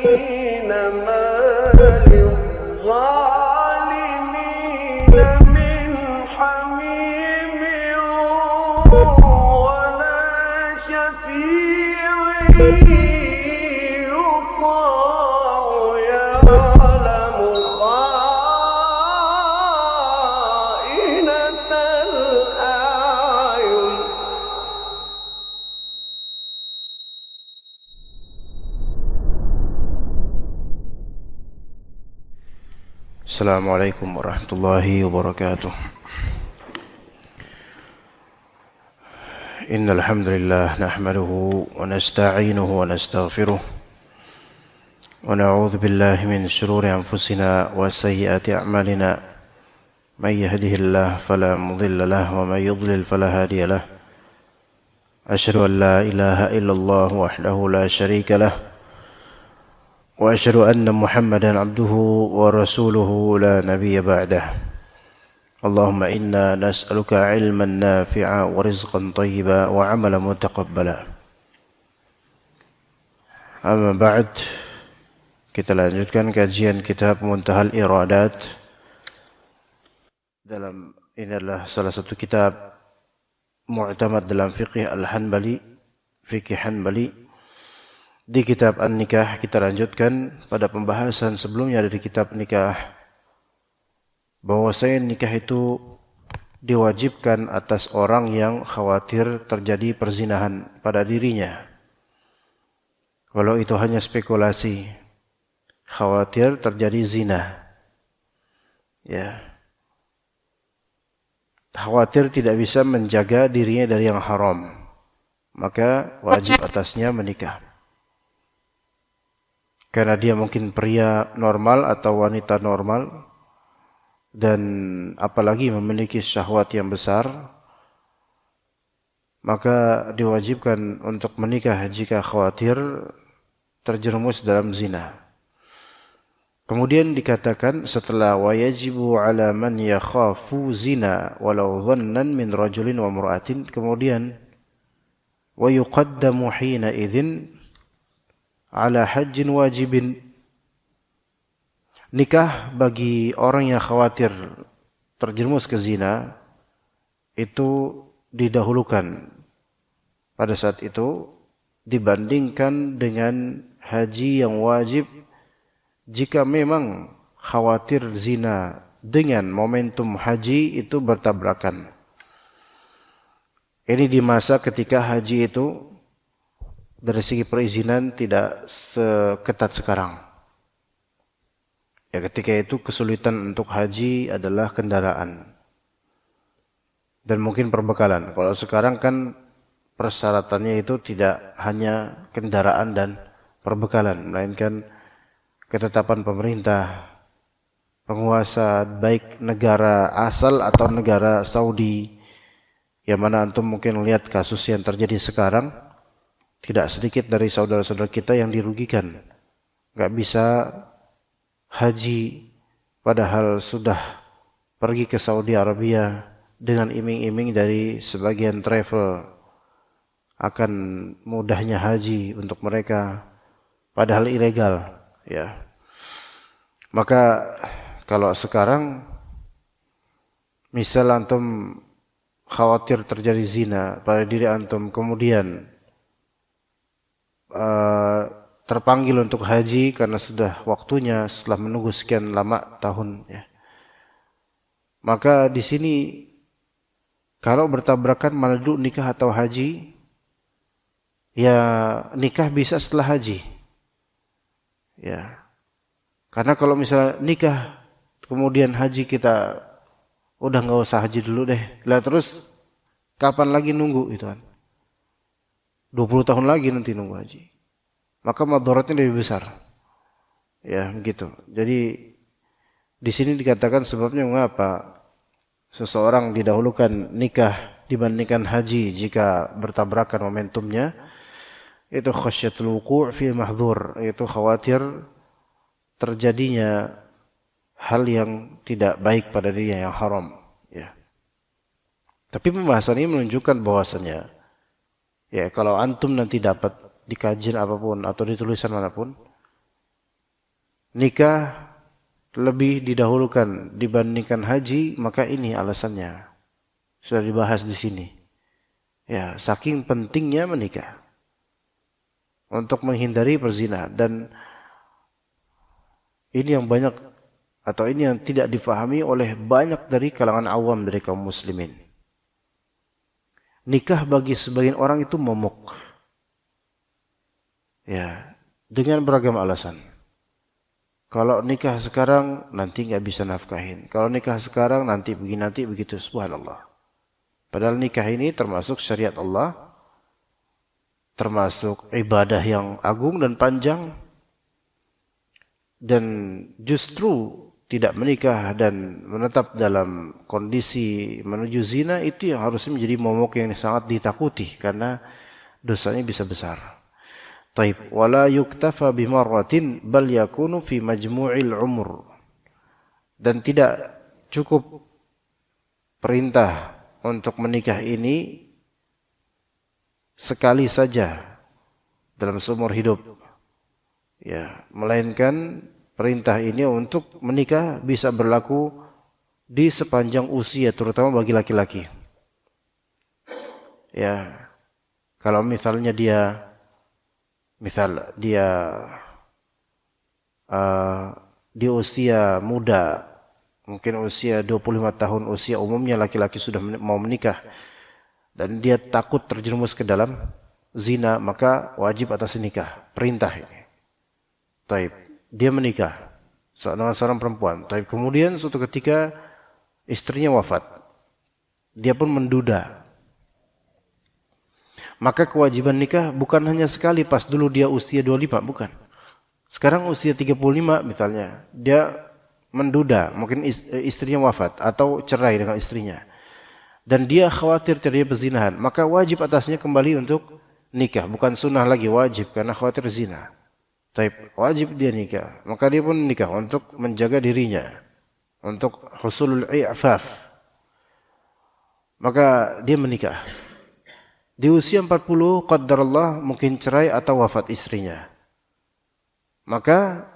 ما للظالمين من حميم ولا شفيع يطاع يعلم خائنة الأعين. Assalamualaikum warahmatullahi wabarakatuh. Innal hamdalillah nahmaduhu wa nasta'inuhu wa nastaghfiruh wa na'udzu billahi min shururi anfusina wa sayyiati a'malina. May yahdihillahu fala mudilla lahu wa may yudlil fala hadiya lahu. Asyhadu an la ilaha illallah wahdahu la syarika lahu wa asyhadu anna Muhammadan abduhu wa rasuluhu la nabiyya ba'dah. Allahumma inna nas'aluka ilman nafi'a wa rizqan thayyiba wa 'amalan mutaqabbala. Amma ba'd, kita lanjutkan kajian kitab Muntahal Iradat. Ini adalah salah satu kitab mu'tamad dalam fikih Al-Hanbali, fikih Hanbali. Di kitab An-Nikah kita lanjutkan pada pembahasan sebelumnya dari kitab Nikah, bahwasanya nikah itu diwajibkan atas orang yang khawatir terjadi perzinahan pada dirinya. Walau itu hanya spekulasi, khawatir terjadi zina. Ya. Khawatir tidak bisa menjaga dirinya dari yang haram, maka wajib atasnya menikah. Karena dia mungkin pria normal atau wanita normal, dan apalagi memiliki syahwat yang besar, maka diwajibkan untuk menikah jika khawatir terjerumus dalam zina. Kemudian dikatakan setelah wayajibu ala man yakhafu zina walau dhannan min rajulin wa mur'atin, kemudian wa yuqaddamu hina idzin ala hajjin wajibin. Nikah bagi orang yang khawatir terjerumus ke zina itu didahulukan pada saat itu dibandingkan dengan haji yang wajib jika memang khawatir zina dengan momentum haji itu bertabrakan. Ini di masa ketika haji itu dari segi perizinan tidak seketat sekarang. Ya, ketika itu kesulitan untuk haji adalah kendaraan dan mungkin perbekalan. Kalau sekarang kan persyaratannya itu tidak hanya kendaraan dan perbekalan, melainkan ketetapan pemerintah, penguasa baik negara asal atau negara Saudi, yang mana antum mungkin lihat kasus yang terjadi sekarang. Tidak sedikit dari saudara-saudara kita yang dirugikan, gak bisa haji padahal sudah pergi ke Saudi Arabia dengan iming-iming dari sebagian travel akan mudahnya haji untuk mereka, padahal ilegal. Ya, maka kalau sekarang misal antum khawatir terjadi zina pada diri antum, kemudian terpanggil untuk haji karena sudah waktunya setelah menunggu sekian lama tahun, ya. Maka di sini kalau bertabrakan mana dulu nikah atau haji, ya nikah bisa setelah haji. Ya. Karena kalau misalnya nikah kemudian haji, kita udah enggak usah haji dulu deh. Lah terus kapan lagi nunggu itu kan? 20 tahun lagi nanti nunggu haji. Maka madaratnya lebih besar. Ya, begitu. Jadi di sini dikatakan sebabnya mengapa seseorang didahulukan nikah dibandingkan haji jika bertabrakan momentumnya, itu khasyatul wuqu' fi mahdzur, itu khawatir terjadinya hal yang tidak baik pada dirinya, yang haram, ya. Tapi pembahasan ini menunjukkan bahwasannya, ya, kalau antum nanti dapat di kajian apapun atau di tulisan manapun, nikah lebih didahulukan dibandingkan haji, maka ini alasannya. Sudah dibahas di sini. Ya, saking pentingnya menikah untuk menghindari perzinahan. Dan ini yang banyak atau ini yang tidak difahami oleh banyak dari kalangan awam dari kaum muslimin. Nikah bagi sebagian orang itu momok. Ya, dengan beragam alasan. Kalau nikah sekarang nanti nggak bisa nafkahin. Kalau nikah sekarang nanti begini nanti begitu, subhanallah. Padahal nikah ini termasuk syariat Allah, termasuk ibadah yang agung dan panjang. Dan justru tidak menikah dan menetap dalam kondisi menuju zina itu yang harusnya menjadi momok yang sangat ditakuti karena dosanya bisa besar. Taib, wala yuktafa bimarratin bal yakunu fi majmu'il umur. Dan tidak cukup perintah untuk menikah ini sekali saja dalam seumur hidup. Ya, melainkan perintah ini untuk menikah bisa berlaku di sepanjang usia, terutama bagi laki-laki. Ya, kalau misalnya dia di usia muda, mungkin usia 25 tahun, usia umumnya laki-laki sudah mau menikah, dan dia takut terjerumus ke dalam zina, maka wajib atas nikah. Perintah ini. Taib, dia menikah dengan seorang perempuan. Taib, kemudian suatu ketika istrinya wafat, dia pun menduda. Maka kewajiban nikah bukan hanya sekali pas dulu dia usia 25, bukan. Sekarang usia 35 misalnya, dia menduda, mungkin istrinya wafat atau cerai dengan istrinya. Dan dia khawatir terjadi perzinahan, maka wajib atasnya kembali untuk nikah. Bukan sunnah lagi, wajib karena khawatir zina. Taib, wajib dia nikah. Maka dia pun nikah untuk menjaga dirinya, untuk husulul i'faf. Maka dia menikah. Di usia 40, qadarullah mungkin cerai atau wafat istrinya. Maka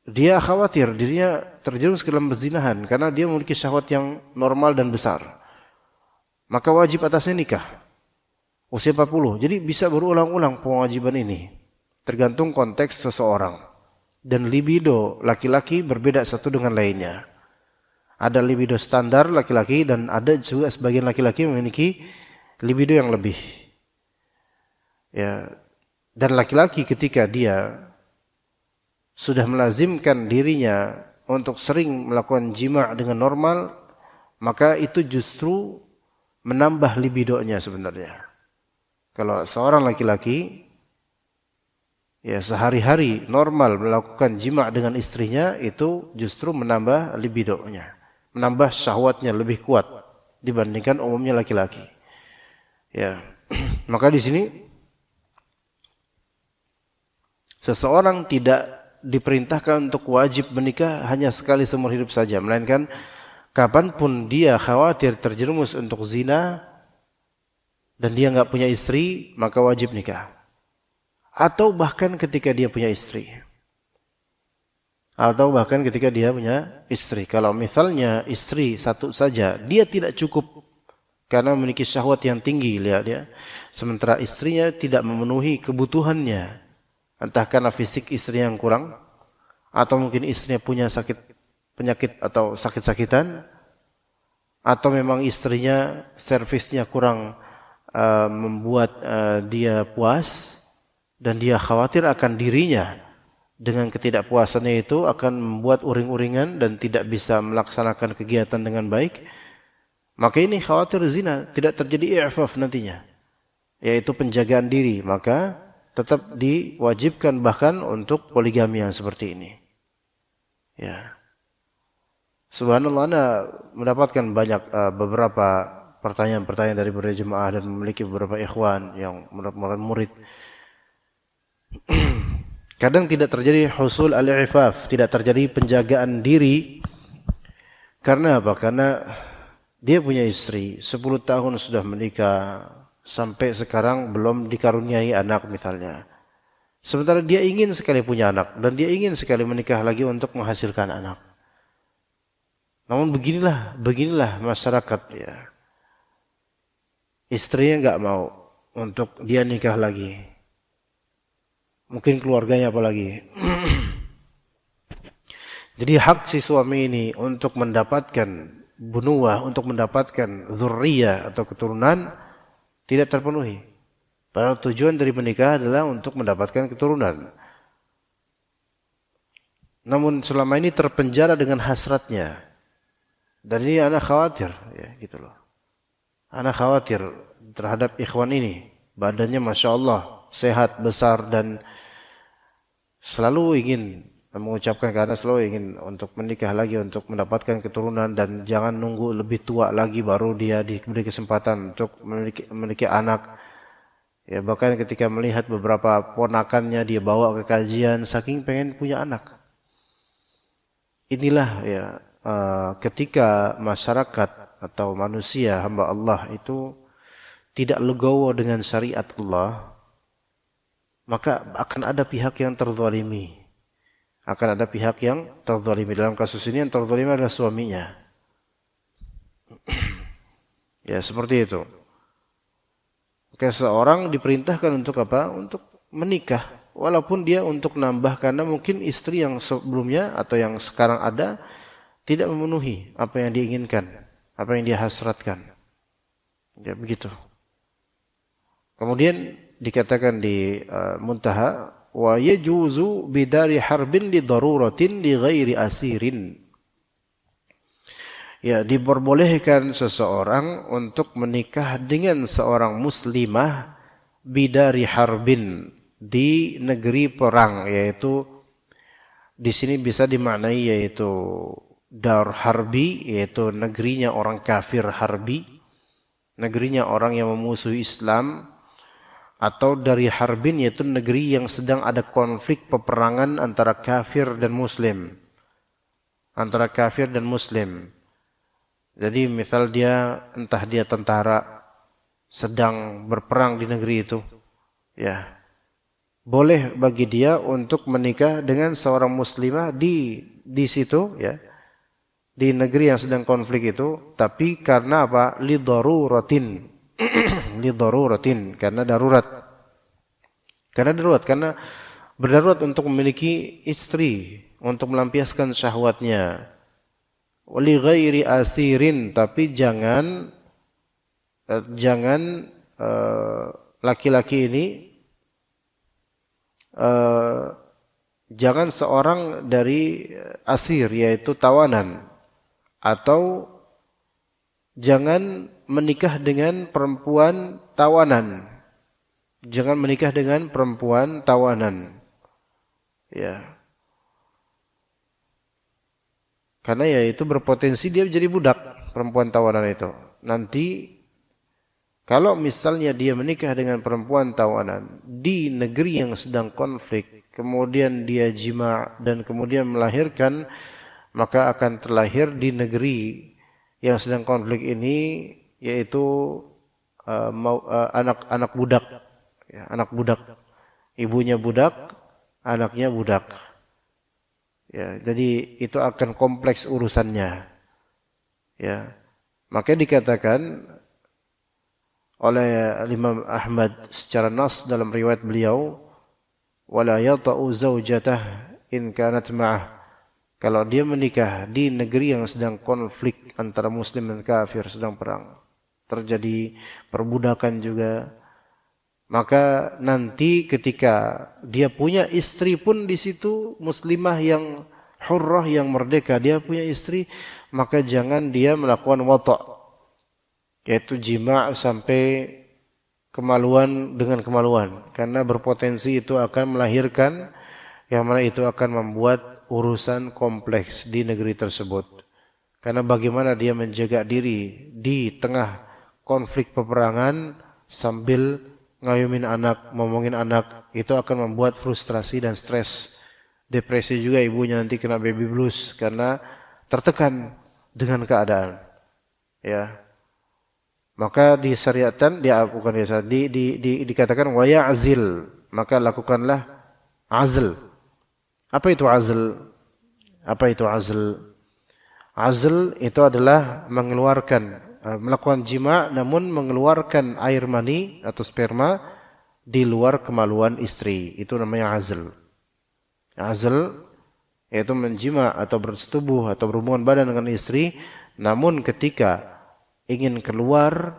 dia khawatir dirinya terjerumus ke dalam perzinahan karena dia memiliki syahwat yang normal dan besar. Maka wajib atasnya nikah. Usia 40. Jadi bisa berulang-ulang kewajiban ini. Tergantung konteks seseorang. Dan libido laki-laki berbeda satu dengan lainnya. Ada libido standar laki-laki dan ada juga sebagian laki-laki memiliki libido yang lebih. Ya. Dan laki-laki ketika dia sudah melazimkan dirinya untuk sering melakukan jima' dengan normal, maka itu justru menambah libidonya sebenarnya. Kalau seorang laki-laki ya sehari-hari normal melakukan jima' dengan istrinya, itu justru menambah libidonya, menambah syahwatnya lebih kuat dibandingkan umumnya laki-laki. Ya, maka di sini seseorang tidak diperintahkan untuk wajib menikah hanya sekali seumur hidup saja, melainkan kapanpun dia khawatir terjerumus untuk zina dan dia nggak punya istri, maka wajib nikah. Atau bahkan ketika dia punya istri. Kalau misalnya istri satu saja, dia tidak cukup karena memiliki syahwat yang tinggi, lihat dia. Sementara istrinya tidak memenuhi kebutuhannya. Entah karena fisik istrinya yang kurang, atau mungkin istrinya punya penyakit atau sakit-sakitan, atau memang istrinya servisnya kurang membuat dia puas, dan dia khawatir akan dirinya dengan ketidakpuasannya itu akan membuat uring-uringan dan tidak bisa melaksanakan kegiatan dengan baik. Maka ini khawatir zina, tidak terjadi i'faf nantinya, yaitu penjagaan diri. Maka tetap diwajibkan bahkan untuk poligami yang seperti ini. Ya, subhanallah, Anda mendapatkan banyak beberapa pertanyaan-pertanyaan dari beberapa jemaah dan memiliki beberapa ikhwan yang merupakan murid. Kadang tidak terjadi husul al-i'faf, tidak terjadi penjagaan diri. Karena apa? Karena dia punya istri, 10 tahun sudah menikah, sampai sekarang belum dikaruniai anak misalnya. Sementara dia ingin sekali punya anak dan dia ingin sekali menikah lagi untuk menghasilkan anak. Namun beginilah masyarakat ya. Istrinya nggak mau untuk dia nikah lagi. Mungkin keluarganya apalagi. Jadi hak si suami ini untuk mendapatkan bunuah, untuk mendapatkan zurriyah atau keturunan tidak terpenuhi. Padahal tujuan dari menikah adalah untuk mendapatkan keturunan. Namun selama ini terpenjara dengan hasratnya. Dan ini anak khawatir, ya gitu loh. Anak khawatir terhadap ikhwan ini. Badannya Masya Allah, sehat, besar, dan selalu ingin mengucapkan karena selalu ingin untuk menikah lagi, untuk mendapatkan keturunan, dan jangan nunggu lebih tua lagi baru dia diberi kesempatan untuk memiliki anak. Ya, bahkan ketika melihat beberapa ponakannya dia bawa ke kajian, saking pengen punya anak. Inilah ya ketika masyarakat atau manusia hamba Allah itu tidak legowo dengan syariat Allah, maka akan ada pihak yang terzalimi. Akan ada pihak yang terzalimi. Dalam kasus ini yang terzalimi adalah suaminya. Ya, seperti itu. Maka seorang diperintahkan untuk apa? Untuk menikah. Walaupun dia untuk nambah, karena mungkin istri yang sebelumnya atau yang sekarang ada tidak memenuhi apa yang diinginkan, apa yang dia hasratkan. Ya, begitu. Kemudian dikatakan di muntaha, wa yajuzu bidari harbin li daruratin li ghairi asirin. Ya, diperbolehkan seseorang untuk menikah dengan seorang muslimah bidari harbin, di negeri perang, yaitu di sini bisa dimaknai yaitu dar harbi, yaitu negerinya orang kafir harbi, negerinya orang yang memusuhi Islam, atau dari harbin yaitu negeri yang sedang ada konflik peperangan antara kafir dan muslim. Antara kafir dan muslim. Jadi misal entah dia tentara sedang berperang di negeri itu. Ya. Boleh bagi dia untuk menikah dengan seorang muslimah di situ ya. Di negeri yang sedang konflik itu, tapi karena apa? Li daruratin. Li daruratin, karena darurat. Karena berdarurat untuk memiliki istri, untuk melampiaskan syahwatnya. Wali ghairi asirin, tapi jangan laki-laki ini jangan seorang dari asir, yaitu tawanan, atau jangan menikah dengan perempuan tawanan. Jangan menikah dengan perempuan tawanan. Ya. Karena ya itu berpotensi dia jadi budak, perempuan tawanan itu. Nanti kalau misalnya dia menikah dengan perempuan tawanan di negeri yang sedang konflik, kemudian dia jima dan kemudian melahirkan, maka akan terlahir di negeri yang sedang konflik ini yaitu anak budak, ya, anak budak, ibunya budak, anaknya budak. Ya, jadi itu akan kompleks urusannya. Ya, makanya dikatakan oleh Imam Ahmad secara nas dalam riwayat beliau, wala yata'u zaujatah in kanat ma'ah. Kalau dia menikah di negeri yang sedang konflik antara muslim dan kafir, sedang perang, terjadi perbudakan juga, maka nanti ketika dia punya istri pun di situ, muslimah yang hurrah, yang merdeka, dia punya istri, maka jangan dia melakukan wata', yaitu jima' sampai kemaluan dengan kemaluan, karena berpotensi itu akan melahirkan, yang mana itu akan membuat urusan kompleks di negeri tersebut. Karena bagaimana dia menjaga diri di tengah konflik peperangan sambil ngayumin anak, ngomongin anak, itu akan membuat frustrasi dan stres. Depresi juga ibunya, nanti kena baby blues karena tertekan dengan keadaan. Ya. Maka disyariatkan, dikatakan wa ya'zil, maka lakukanlah azl. Apa itu azl? Apa itu azl? Azl itu adalah melakukan jima namun mengeluarkan air mani atau sperma di luar kemaluan istri. Itu namanya azl. Azl yaitu menjima atau bersetubuh atau berhubungan badan dengan istri, namun ketika ingin keluar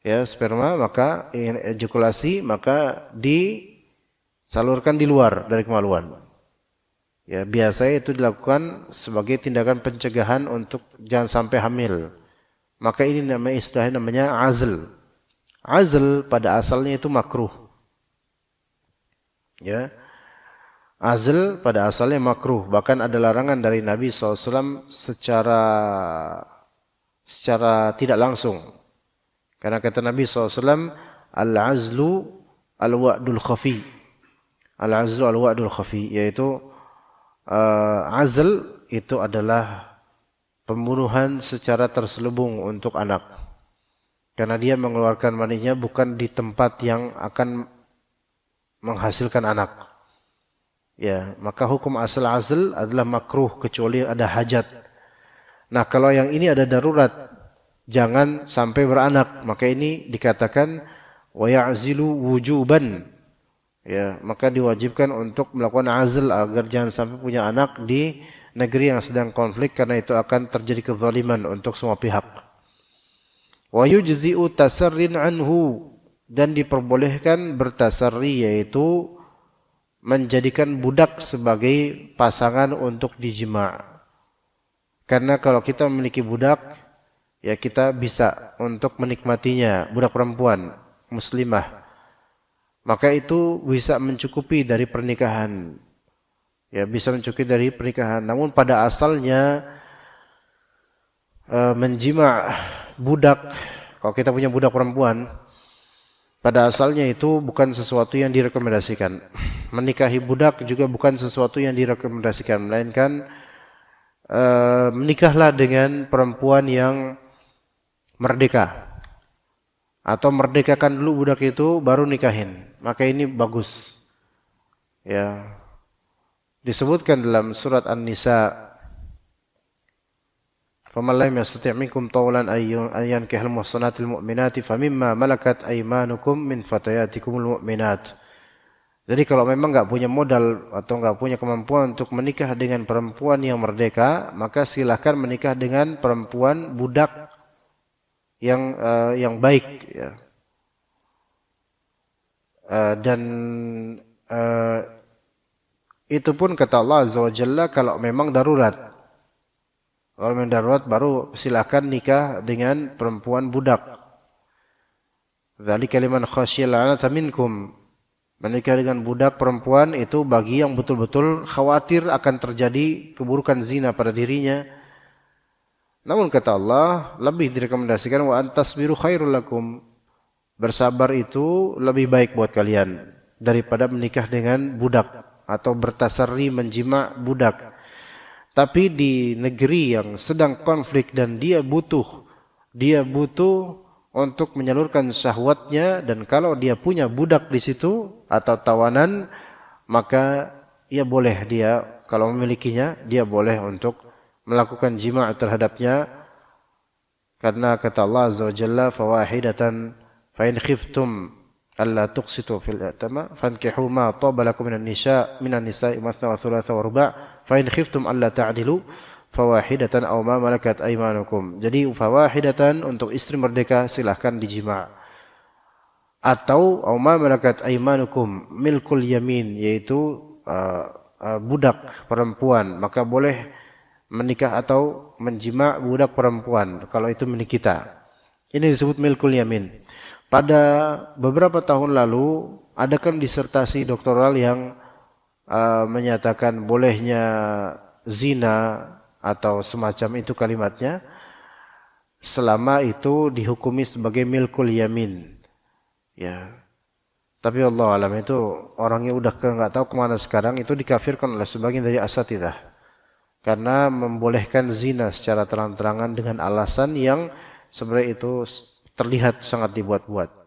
ya sperma, maka ingin ejakulasi, maka disalurkan di luar dari kemaluan. Ya, biasanya itu dilakukan sebagai tindakan pencegahan untuk jangan sampai hamil. Maka ini istilahnya namanya azl. Azl pada asalnya itu makruh. Ya. Azl pada asalnya makruh, bahkan ada larangan dari Nabi SAW secara tidak langsung. Karena kata Nabi SAW, al-azlu al-wa'dul khafi. Al-azlu al-wa'dul khafi, yaitu azl itu adalah pembunuhan secara terselubung untuk anak. Karena dia mengeluarkan maninya bukan di tempat yang akan menghasilkan anak. Ya, maka hukum asal azl adalah makruh kecuali ada hajat. Nah, kalau yang ini ada darurat, jangan sampai beranak, maka ini dikatakan wa ya'zilu wujuban. Ya, maka diwajibkan untuk melakukan azl agar jangan sampai punya anak di negeri yang sedang konflik, karena itu akan terjadi kezaliman untuk semua pihak. Wa yujzi'u tasarrin anhu, dan diperbolehkan bertasarri, yaitu menjadikan budak sebagai pasangan untuk dijima. Karena kalau kita memiliki budak, ya kita bisa untuk menikmatinya, budak perempuan muslimah. Maka itu bisa mencukupi dari pernikahan. Ya, bisa mencukupi dari pernikahan. Namun pada asalnya menjima budak, kalau kita punya budak perempuan, pada asalnya itu bukan sesuatu yang direkomendasikan. Menikahi budak juga bukan sesuatu yang direkomendasikan, melainkan menikahlah dengan perempuan yang merdeka. Atau merdekakan dulu budak itu baru nikahin. Maka ini bagus. Ya. Disebutkan dalam surat An-Nisa, فَمَنْ لَمْ يَسْتَطِعْ مِنْكُمْ طَوْلًا أَنْ يَنْكِحَ الْمُحْصَنَاتِ الْمُؤْمِنَاتِ فَمِمَّا مَلَكَتْ أَيْمَانُكُمْ مِنْ فَتَيَاتِكُمُ الْمُؤْمِنَاتِ. Jadi kalau memang enggak punya modal atau enggak punya kemampuan untuk menikah dengan perempuan yang merdeka, maka silakan menikah dengan perempuan budak yang baik, ya. Dan itu pun kata Allah Azza wa Jalla kalau memang darurat. Kalau memang darurat baru silakan nikah dengan perempuan budak. Dzalika liman khasyal 'anata minkum. Menikah dengan budak perempuan itu bagi yang betul-betul khawatir akan terjadi keburukan zina pada dirinya. Namun kata Allah, lebih direkomendasikan wa antasbiru khairul lakum. Bersabar itu lebih baik buat kalian daripada menikah dengan budak atau bertasarri menjima budak. Tapi di negeri yang sedang konflik dan dia butuh untuk menyalurkan syahwatnya, dan kalau dia punya budak di situ atau tawanan, maka ia boleh, dia kalau memilikinya dia boleh untuk melakukan jima' terhadapnya, karena kata Allah Azza wa Jalla fawahidatan fa in khiftum alla tuqsitu fil yatama fankihu ma taba lakum minan nisa'i mathna wa thulatha wa ruba' fa in khiftum alla ta'dilu fawahidatan aw ma malakat aymanukum. Jadi fawahidatan untuk istri merdeka silahkan dijima', atau aw ma malakat aymanukum milkul yamin, yaitu budak perempuan, maka boleh menikah atau menjima' budak perempuan kalau itu milik kita. Ini disebut milkul yamin. Pada beberapa tahun lalu ada kan disertasi doktoral yang menyatakan bolehnya zina atau semacam itu kalimatnya, selama itu dihukumi sebagai milkul yamin. Ya. Tapi Allah alam, itu orangnya udah nggak tahu kemana sekarang, itu dikafirkan oleh sebagian dari asatidzah karena membolehkan zina secara terang-terangan dengan alasan yang sebenarnya itu terlihat sangat dibuat-buat.